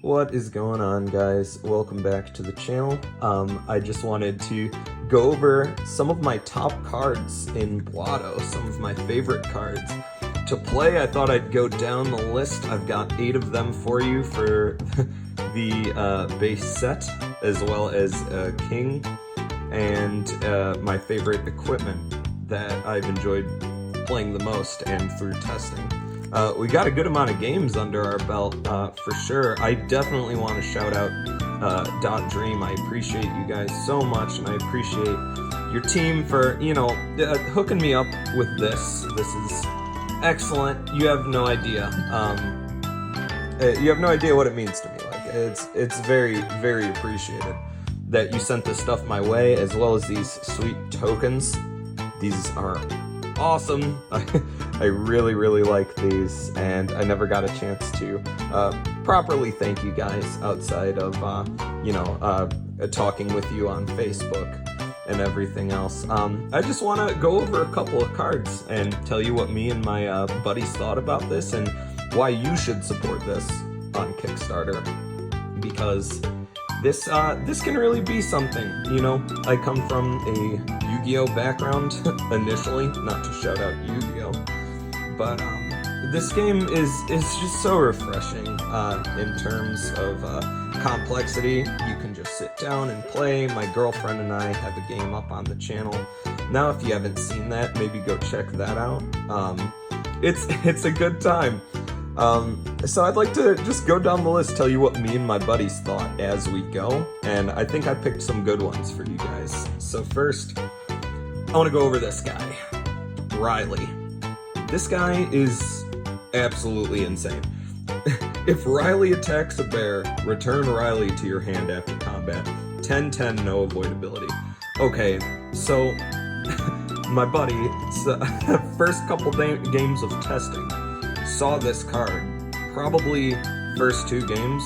What is going on, guys? Welcome back to the channel. I just wanted to go over some of my top cards in Buado, some of my favorite cards to play. I thought I'd go down the list. I've got 8 of them for you for the base set, as well as King, and my favorite equipment that I've enjoyed playing the most and through testing. We got a good amount of games under our belt, for sure. I definitely want to shout out Dot Dream. I appreciate you guys so much, and I appreciate your team for, hooking me up with this. This is excellent. You have no idea. You have no idea what it means to me. Like, it's very, very appreciated that you sent this stuff my way, as well as these sweet tokens. These are awesome. I really, really like these, and I never got a chance to properly thank you guys outside of, talking with you on Facebook and everything else. I just want to go over a couple of cards and tell you what me and my buddies thought about this and why you should support this on Kickstarter, because this can really be something. I come from a Yu-Gi-Oh background initially, not to shout out Yu-Gi-Oh, but this game is just so refreshing in terms of complexity. You can just sit down and play. My girlfriend and I have a game up on the channel now. If you haven't seen that, maybe go check that out. It's a good time. So I'd like to just go down the list, tell you what me and my buddies thought as we go, and I think I picked some good ones for you guys. So first, I want to go over this guy, Riley. This guy is absolutely insane. If Riley attacks a bear, return Riley to your hand after combat. 10-10, no avoidability. Okay, so my buddy, first couple games of testing, saw this card, probably first 2 games,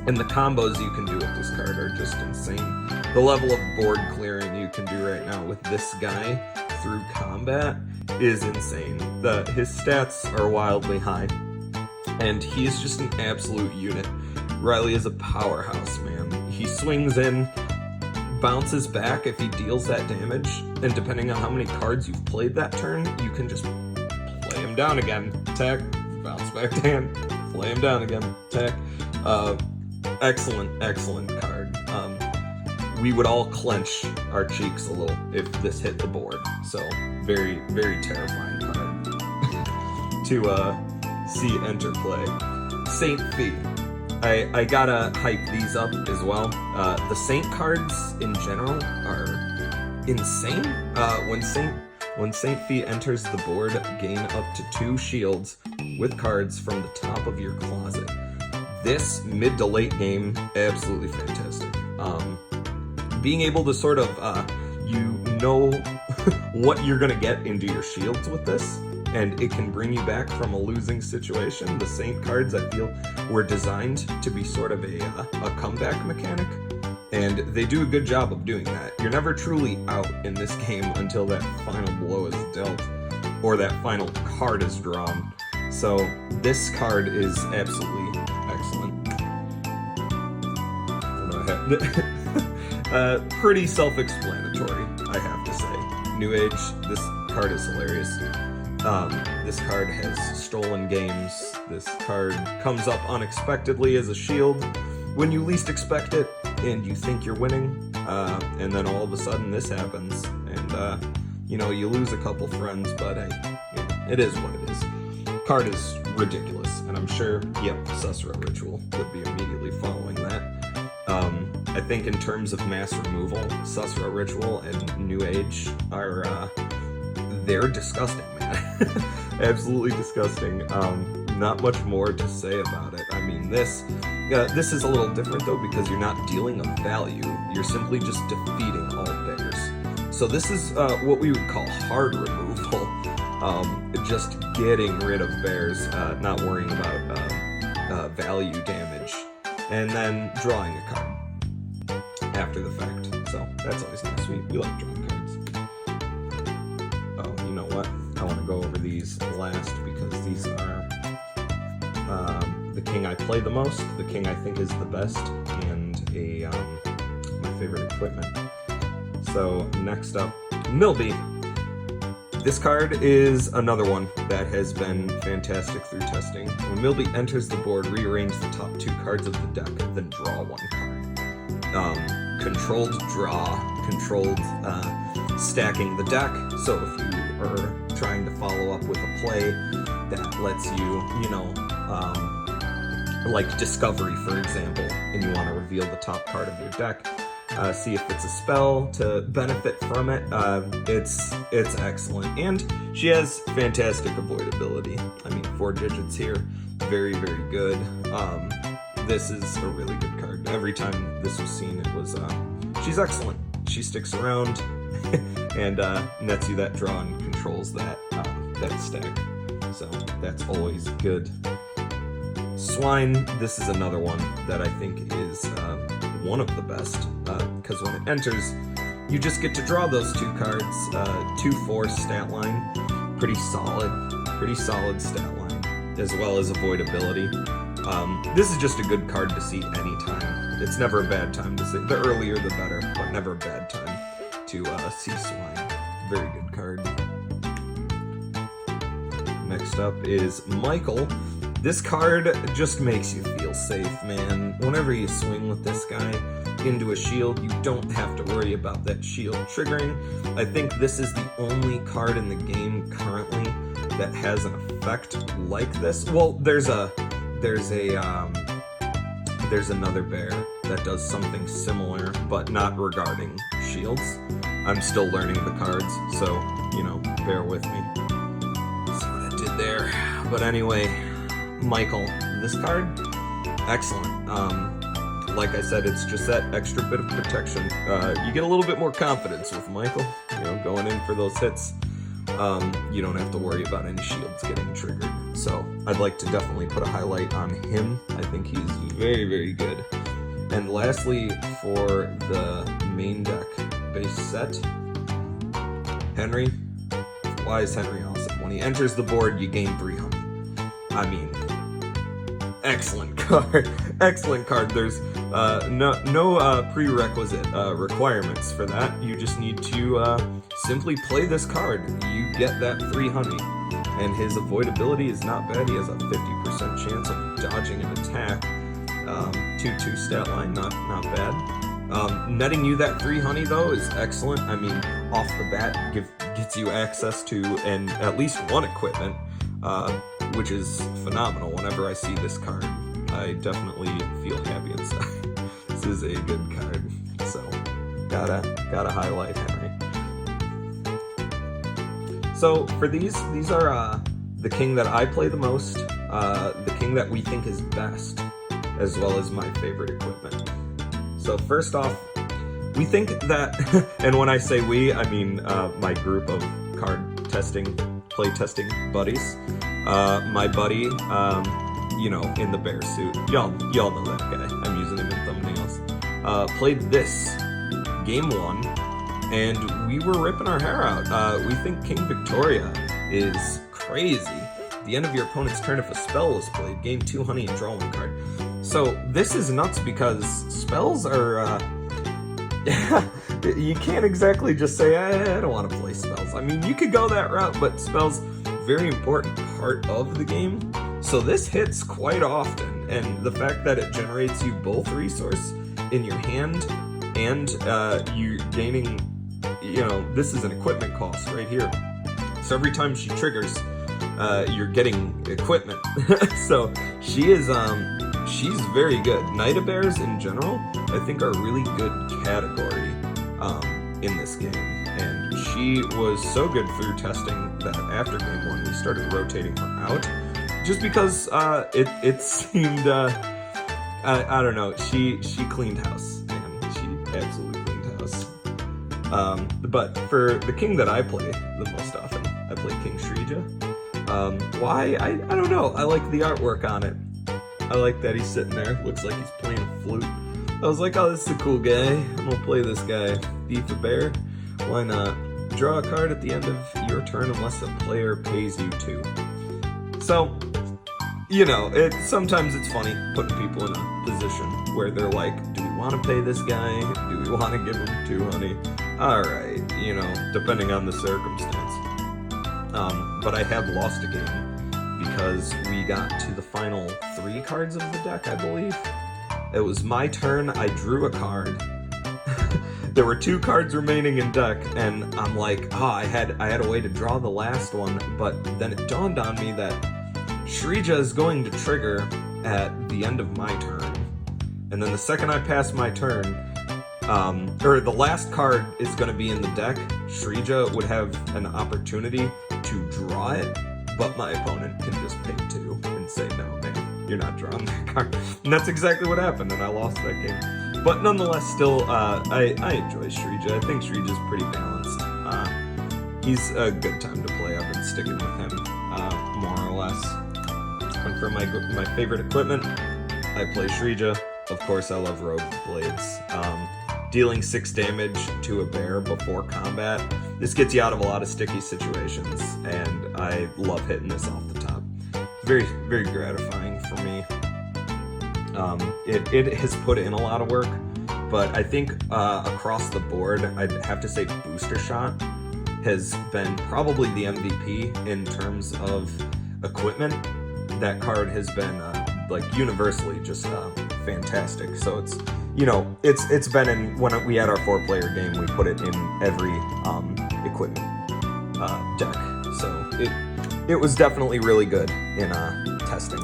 and the combos you can do with this card are just insane. The level of board clearing you can do right now with this guy through combat is insane. His stats are wildly high, and he's just an absolute unit. Riley is a powerhouse, man. He swings in, bounces back if he deals that damage, and depending on how many cards you've played that turn, you can just play him down again, attack, bounce back to hand, play him down again, attack. Excellent card. We would all clench our cheeks a little if this hit the board, so very, very terrifying card to see enter play. Saint Fee. I gotta hype these up as well. The Saint cards in general are insane. When Saint Fee enters the board, gain up to 2 shields with cards from the top of your closet. This mid to late game, absolutely fantastic. Being able to sort of, what you're gonna get into your shields with this, and it can bring you back from a losing situation. The Saint cards, I feel, were designed to be sort of a comeback mechanic, and they do a good job of doing that. You're never truly out in this game until that final blow is dealt, or that final card is drawn. So this card is absolutely excellent. Pretty self-explanatory, I have to say. New Age, this card is hilarious. This card has stolen games. This card comes up unexpectedly as a shield when you least expect it, and you think you're winning, and then all of a sudden this happens, and you lose a couple friends, but it is what it is. Card is ridiculous, and I'm sure, Susura Ritual would be immediately following that. I think in terms of mass removal, Susura Ritual and New Age are, they're disgusting, man. Absolutely disgusting. Not much more to say about it. I mean, this is a little different, though, because you're not dealing a value. You're simply just defeating all bears. So this is what we would call hard removal. Just getting rid of bears, not worrying about value damage, and then drawing a card after the fact. So that's always nice. We like drawing cards. Oh, you know what? I want to go over these last because these are the king I play the most, the king I think is the best, and my favorite equipment. So next up, Milby. This card is another one that has been fantastic through testing. When Milby enters the board, rearrange the top 2 cards of the deck, then draw 1 card. Controlled draw, controlled stacking the deck. So if you are trying to follow up with a play that lets you, like Discovery, for example, and you want to reveal the top card of your deck, see if it's a spell to benefit from it. It's excellent, and she has fantastic avoidability. I mean, 4 digits here, very, very good. This is a really good card. Every time this was seen, it was she's excellent. She sticks around and nets you that draw and controls that stack. So that's always good. Swine, this is another one that I think is one of the best, because when it enters, you just get to draw those 2 cards, 2/4 stat line, pretty solid stat line, as well as avoidability. This is just a good card to see anytime. It's never a bad time to see. The earlier the better, but never a bad time to see Swine. Very good card. Next up is Michael. This card just makes you feel safe, man. Whenever you swing with this guy into a shield, you don't have to worry about that shield triggering. I think this is the only card in the game currently that has an effect like this. Well, there's another bear that does something similar, but not regarding shields. I'm still learning the cards, so, bear with me. See what I did there. But anyway, Michael, this card, excellent. Like I said, it's just that extra bit of protection. You get a little bit more confidence with Michael, going in for those hits. You don't have to worry about any shields getting triggered. So I'd like to definitely put a highlight on him. I think he's very, very good. And lastly, for the main deck base set, Henry. Why is Henry awesome? When he enters the board, you gain 300. I mean, excellent card. Excellent card. There's no prerequisite requirements for that. You just need to simply play this card. You get that 300. And his avoidability is not bad. He has a 50% chance of dodging an attack. 2/2 stat line, not bad. Netting you that 300 though is excellent. I mean, off the bat, gets you access to and at least 1 equipment, which is phenomenal. Whenever I see this card, I definitely feel happy inside. This is a good card, so gotta highlight Henry. So for these are the king that I play the most, the king that we think is best, as well as my favorite equipment. So first off, we think that, and when I say we, I mean my group of play testing buddies. My buddy, in the bear suit, y'all know that guy. I'm using him in thumbnails. Played this game 1. And we were ripping our hair out. We think King Victoria is crazy. At the end of your opponent's turn, if a spell was played, gain 2 honey and draw 1 card. So this is nuts because spells are, you can't exactly just say, I don't want to play spells. I mean, you could go that route, but spells, very important part of the game. So this hits quite often, and the fact that it generates you both resource in your hand and you gaining, this is an equipment cost right here. So every time she triggers, you're getting equipment. So she's very good. Night-a-bears in general, I think are a really good category in this game. And she was so good through testing that after game 1, we started rotating her out. Just because it seemed, I don't know, she cleaned house, man. She absolutely cleaned house. But for the king that I play the most often, I play King Shrija. Why? I don't know. I like the artwork on it. I like that he's sitting there. Looks like he's playing a flute. I was like, oh, this is a cool guy. I'm gonna play this guy. Beef a bear. Why not? Draw a card at the end of your turn unless the player pays you 2. So, you know, sometimes it's funny putting people in a position where they're like, do we want to pay this guy? Do we want to give him 200? All right, you know, depending on the circumstance. But I have lost a game because we got to the final 3 cards of the deck, I believe. It was my turn, I drew a card. There were 2 cards remaining in deck, and I'm like, I had a way to draw the last one, but then it dawned on me that Shrija is going to trigger at the end of my turn. And then the second I pass my turn, or the last card is going to be in the deck, Shrija would have an opportunity to draw it, but my opponent can just pay 2 and say, no, man, you're not drawing that card. And that's exactly what happened, and I lost that game. But nonetheless, still, I enjoy Shrija. I think Shrija's pretty balanced. He's a good time to play. I've been sticking with him, more or less. And for my favorite equipment, I play Shrija. Of course, I love Rogue Blades. Dealing 6 damage to a bear before combat. This gets you out of a lot of sticky situations, and I love hitting this off the top. Very, very gratifying for me. It has put in a lot of work, but I think across the board, I'd have to say Booster Shot has been probably the MVP in terms of equipment. That card has been like universally just fantastic. So it's, you know, it's been in, when we had our 4-player game, we put it in every equipment deck. So it was definitely really good in testing.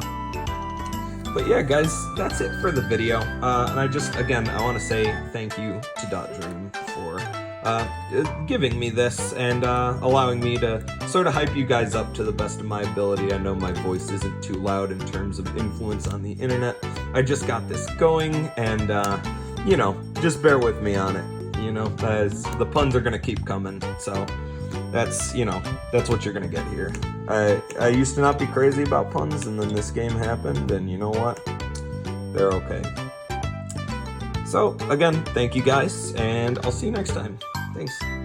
But yeah, guys, that's it for the video. And I want to say thank you to Dot Dream for giving me this and allowing me to sort of hype you guys up to the best of my ability. I know my voice isn't too loud in terms of influence on the internet. I just got this going, and you know, just bear with me on it. You know, as the puns are gonna keep coming, so that's what you're gonna get here. I used to not be crazy about puns, and then this game happened, and you know what? They're okay. So again, thank you guys, and I'll see you next time. Thanks.